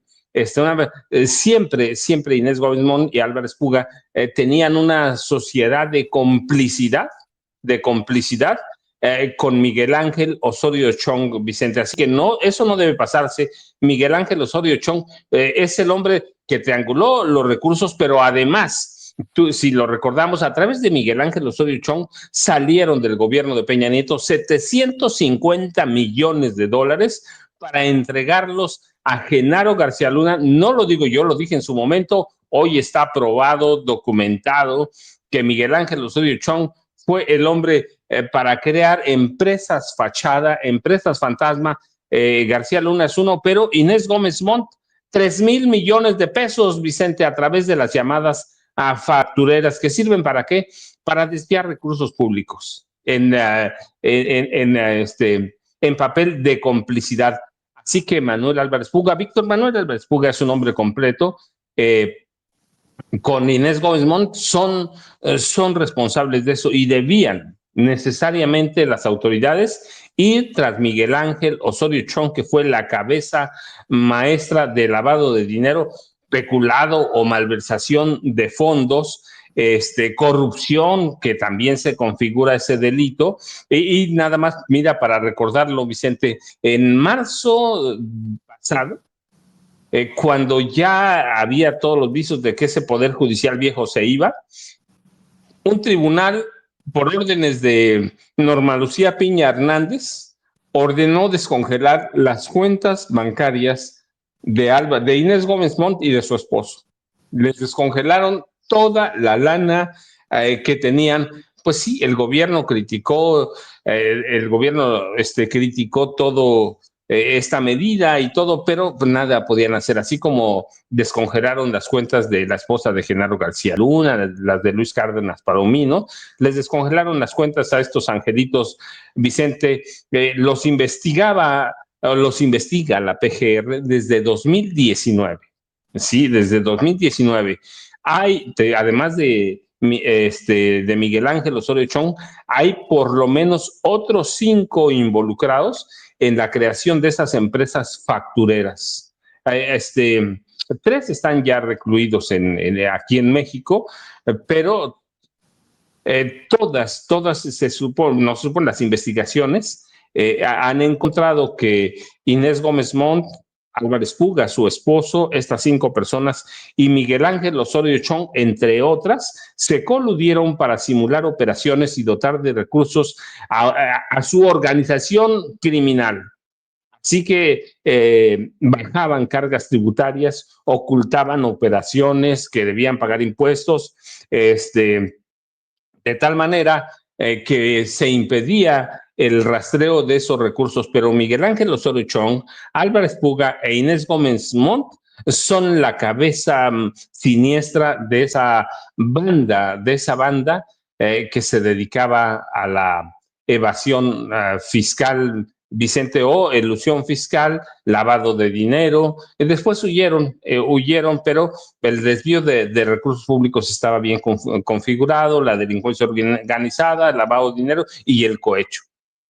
S2: Siempre Inés Gómez Montt y Álvarez Puga tenían una sociedad de complicidad con Miguel Ángel Osorio Chong, Vicente. Así que no, eso no debe pasarse. Miguel Ángel Osorio Chong es el hombre que trianguló los recursos, pero además, si lo recordamos, a través de Miguel Ángel Osorio Chong salieron del gobierno de Peña Nieto 750 millones de dólares para entregarlos a Genaro García Luna. No lo digo yo, lo dije en su momento. Hoy está probado, documentado, que Miguel Ángel Osorio Chong fue el hombre para crear empresas fachada, empresas fantasma. García Luna es uno, pero Inés Gómez Montt, 3,000 millones de pesos, Vicente, a través de las llamadas factureras, que sirven ¿para qué? Para desviar recursos públicos en papel de complicidad. Así que Manuel Álvarez Puga, Víctor Manuel Álvarez Puga es un hombre completo, con Inés Gómez Montt son responsables de eso y debían necesariamente las autoridades ir tras Miguel Ángel Osorio Chong, que fue la cabeza maestra de lavado de dinero, peculado o malversación de fondos, corrupción, que también se configura ese delito. Y nada más, mira, para recordarlo, Vicente, en marzo pasado, cuando ya había todos los visos de que ese Poder Judicial viejo se iba, un tribunal, por órdenes de Norma Lucía Piña Hernández, ordenó descongelar las cuentas bancarias de Inés Gómez Montt y de su esposo. Les descongelaron toda la lana que tenían. Pues sí, el gobierno criticó, criticó todo esta medida y todo, pero nada podían hacer. Así como descongelaron las cuentas de la esposa de Genaro García Luna, las de Luis Cárdenas Palomino, les descongelaron las cuentas a estos angelitos. Vicente, los investiga la PGR desde 2019. Sí, desde 2019. Además de Miguel Ángel Osorio Chong, hay por lo menos otros 5 involucrados en la creación de esas empresas factureras. 3 están ya recluidos aquí en México, pero todas se supone, las investigaciones han encontrado que Inés Gómez Montt, Álvarez Puga, su esposo, estas 5 personas, y Miguel Ángel Osorio Chong, entre otras, se coludieron para simular operaciones y dotar de recursos a su organización criminal. Así que bajaban cargas tributarias, ocultaban operaciones que debían pagar impuestos, de tal manera que se impedía el rastreo de esos recursos. Pero Miguel Ángel Osorio Chong, Álvarez Puga e Inés Gómez Montt son la cabeza siniestra de esa banda que se dedicaba a la evasión fiscal, Vicente, o elusión fiscal, lavado de dinero. Después huyeron, pero el desvío de recursos públicos estaba bien configurado, la delincuencia organizada, el lavado de dinero y el cohecho.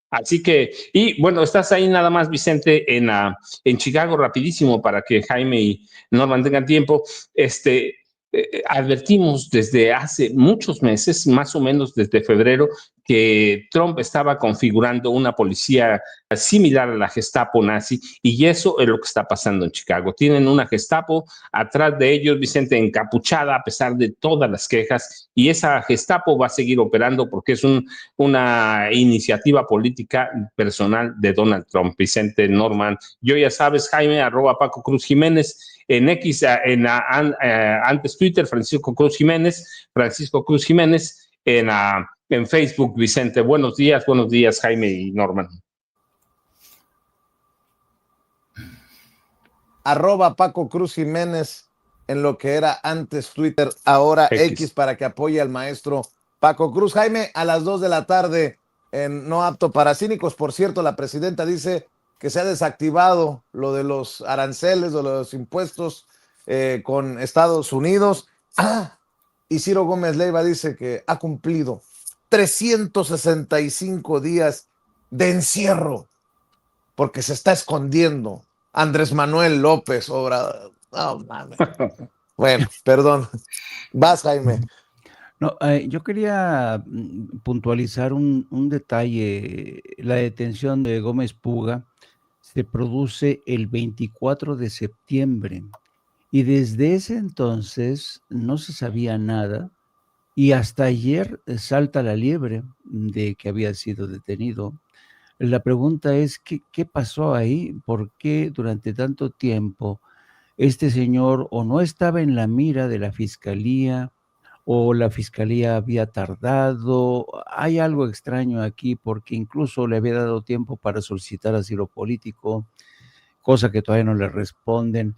S2: Así que, y bueno, estás ahí nada más, Vicente, en Chicago, rapidísimo, para que Jaime y Norman tengan tiempo. advertimos desde hace muchos meses, más o menos desde febrero, que Trump estaba configurando una policía similar a la Gestapo nazi, y eso es lo que está pasando en Chicago. Tienen una Gestapo atrás de ellos, Vicente, encapuchada a pesar de todas las quejas, y esa Gestapo va a seguir operando porque es una iniciativa política personal de Donald Trump. Vicente, Norman, yo ya sabes, Jaime, @Paco Cruz Jiménez, en X, antes Twitter, Francisco Cruz Jiménez, en Facebook, Vicente. Buenos días, Jaime y Norman.
S1: @Paco Cruz Jiménez en lo que era antes Twitter, ahora X, para que apoye al maestro Paco Cruz. Jaime, a las 2 de la tarde en No Apto para Cínicos. Por cierto, la presidenta dice que se ha desactivado lo de los aranceles o los impuestos con Estados Unidos. Y Ciro Gómez Leiva dice que ha cumplido 365 días de encierro porque se está escondiendo Andrés Manuel López Obrador. Oh, bueno, perdón. Vas, Jaime.
S3: No, yo quería puntualizar un detalle. La detención de Gómez Puga se produce el 24 de septiembre y desde ese entonces no se sabía nada, y hasta ayer salta la liebre de que había sido detenido. La pregunta es, ¿qué pasó ahí? ¿Por qué durante tanto tiempo este señor o no estaba en la mira de la fiscalía, o la fiscalía había tardado? Hay algo extraño aquí, porque incluso le había dado tiempo para solicitar asilo político, cosa que todavía no le responden.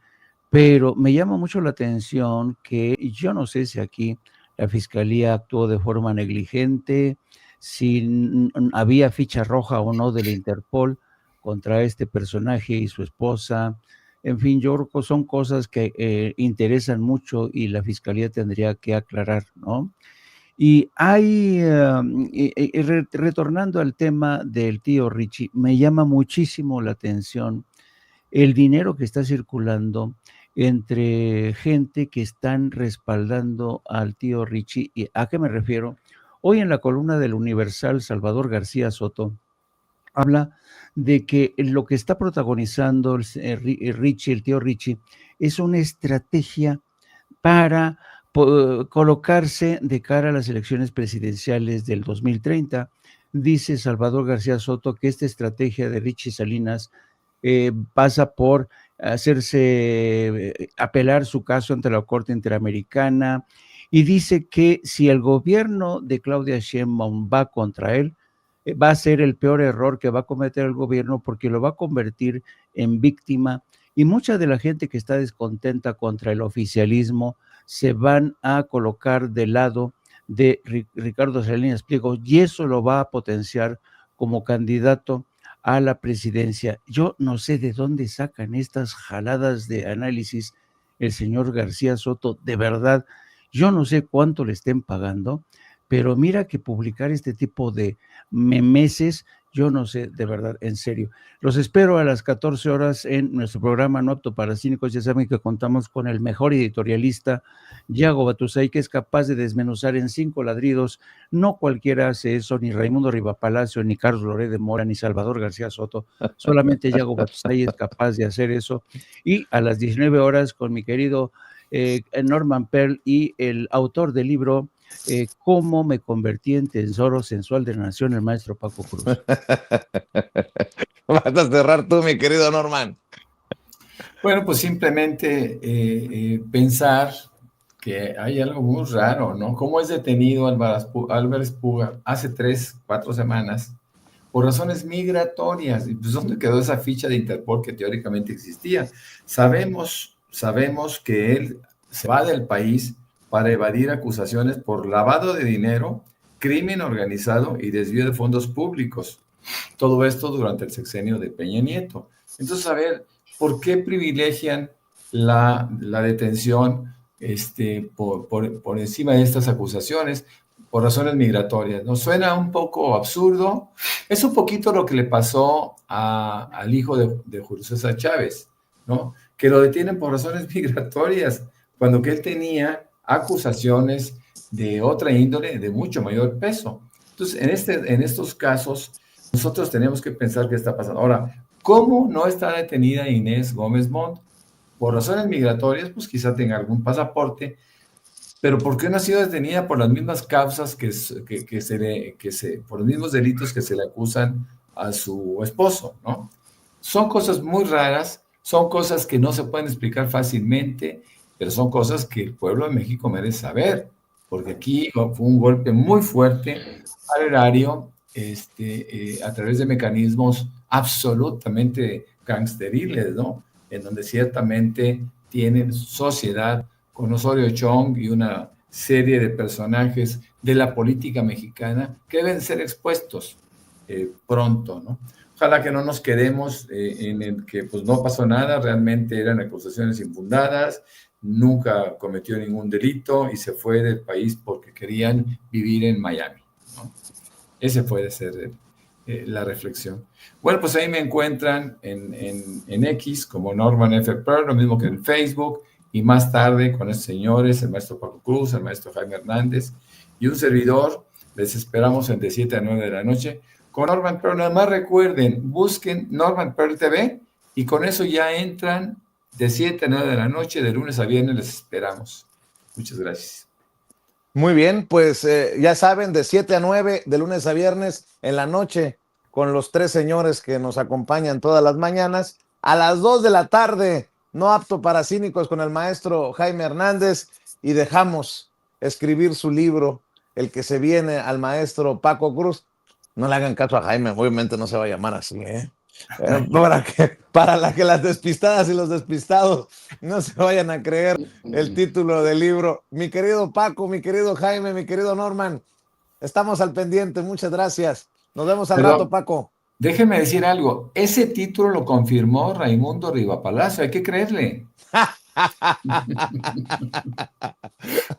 S3: Pero me llama mucho la atención que yo no sé si aquí la fiscalía actuó de forma negligente, si había ficha roja o no de la Interpol contra este personaje y su esposa. En fin, yo creo que son cosas que interesan mucho y la fiscalía tendría que aclarar, ¿no? Y hay, retornando al tema del tío Richie, me llama muchísimo la atención el dinero que está circulando entre gente que están respaldando al tío Richie. ¿Y a qué me refiero? Hoy en la columna del Universal, Salvador García Soto habla de que lo que está protagonizando Richie, el tío Richie, es una estrategia para colocarse de cara a las elecciones presidenciales del 2030. Dice Salvador García Soto que esta estrategia de Richie Salinas pasa por apelar su caso ante la Corte Interamericana, y dice que si el gobierno de Claudia Sheinbaum va contra él, va a ser el peor error que va a cometer el gobierno, porque lo va a convertir en víctima, y mucha de la gente que está descontenta contra el oficialismo se van a colocar del lado de Ricardo Salinas Pliego, y eso lo va a potenciar como candidato a la presidencia. Yo no sé de dónde sacan estas jaladas de análisis el señor García Soto, de verdad. Yo no sé cuánto le estén pagando, pero mira que publicar este tipo de memeses, yo no sé, de verdad, en serio. Los espero a las 14 horas en nuestro programa No Apto para Cínicos. Ya saben que contamos con el mejor editorialista, Yago Batusay, que es capaz de desmenuzar en 5 ladridos. No cualquiera hace eso, ni Raimundo Rivapalacio, ni Carlos Loret de Mora, ni Salvador García Soto. Solamente Yago Batusay es capaz de hacer eso. Y a las 19 horas con mi querido Norman Pearl y el autor del libro Cómo me convertí en tesoro sensual de la nación, el maestro Paco Cruz.
S1: Vas a cerrar tú, mi querido Norman.
S4: Bueno, pues simplemente pensar que hay algo muy raro, ¿no? ¿Cómo es detenido Álvarez Puga hace 3-4 semanas por razones migratorias? ¿Y pues dónde quedó esa ficha de Interpol que teóricamente existía? Sabemos que él se va del país para evadir acusaciones por lavado de dinero, crimen organizado y desvío de fondos públicos. Todo esto durante el sexenio de Peña Nieto. Entonces, a ver, ¿por qué privilegian la detención por encima de estas acusaciones por razones migratorias? ¿Nos suena un poco absurdo? Es un poquito lo que le pasó al hijo de Julio César Chávez, ¿no? Que lo detienen por razones migratorias, cuando que él tenía acusaciones de otra índole de mucho mayor peso. Entonces, en estos casos, nosotros tenemos que pensar qué está pasando. Ahora, ¿cómo no está detenida Inés Gómez Montt? Por razones migratorias, pues quizá tenga algún pasaporte, pero ¿por qué no ha sido detenida por las mismas causas por los mismos delitos que se le acusan a su esposo, ¿no? Son cosas muy raras, son cosas que no se pueden explicar fácilmente, pero son cosas que el pueblo de México merece saber, porque aquí fue un golpe muy fuerte al erario, a través de mecanismos absolutamente gangsteriles, ¿no? En donde ciertamente tienen sociedad con Osorio Chong y una serie de personajes de la política mexicana que deben ser expuestos pronto, ¿no? Ojalá que no nos quedemos en el que pues no pasó nada, realmente eran acusaciones infundadas, nunca cometió ningún delito y se fue del país porque querían vivir en Miami, ¿no? Ese puede ser la reflexión. Bueno, pues ahí me encuentran en X como Norman F. Pearl, lo mismo que en Facebook, y más tarde con estos señores, el maestro Paco Cruz, el maestro Jaime Hernández y un servidor. Les esperamos de 7 a 9 de la noche con Norman Pearl. Nada más recuerden, busquen Norman Pearl TV y con eso ya entran de 7 a 9 de la noche, de lunes a viernes. Les esperamos. Muchas gracias.
S1: Muy bien, pues ya saben, de 7 a 9, de lunes a viernes, en la noche, con los 3 señores que nos acompañan todas las mañanas. A las 2 de la tarde, no apto para cínicos, con el maestro Jaime Hernández, y dejamos escribir su libro, el que se viene, al maestro Paco Cruz. No le hagan caso a Jaime, obviamente no se va a llamar así, ¿eh? Para que las despistadas y los despistados no se vayan a creer el título del libro. Mi querido Paco, mi querido Jaime, mi querido Norman, estamos al pendiente. Muchas gracias. Nos vemos al rato, Paco.
S4: Déjenme decir algo. Ese título lo confirmó Raimundo Rivapalacio. Hay que creerle.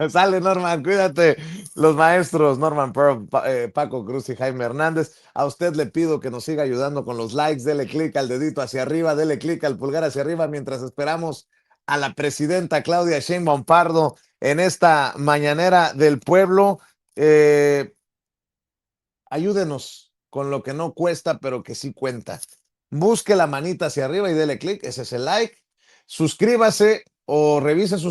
S1: Sale, Norman, cuídate. Los maestros Norman Pearl, Paco Cruz y Jaime Hernández. A usted le pido que nos siga ayudando con los likes. Dele clic al dedito hacia arriba, dele clic al pulgar hacia arriba mientras esperamos a la presidenta Claudia Sheinbaum Pardo en esta mañanera del pueblo. Ayúdenos con lo que no cuesta, pero que sí cuenta. Busque la manita hacia arriba y dele clic. Ese es el like. Suscríbase o revise sus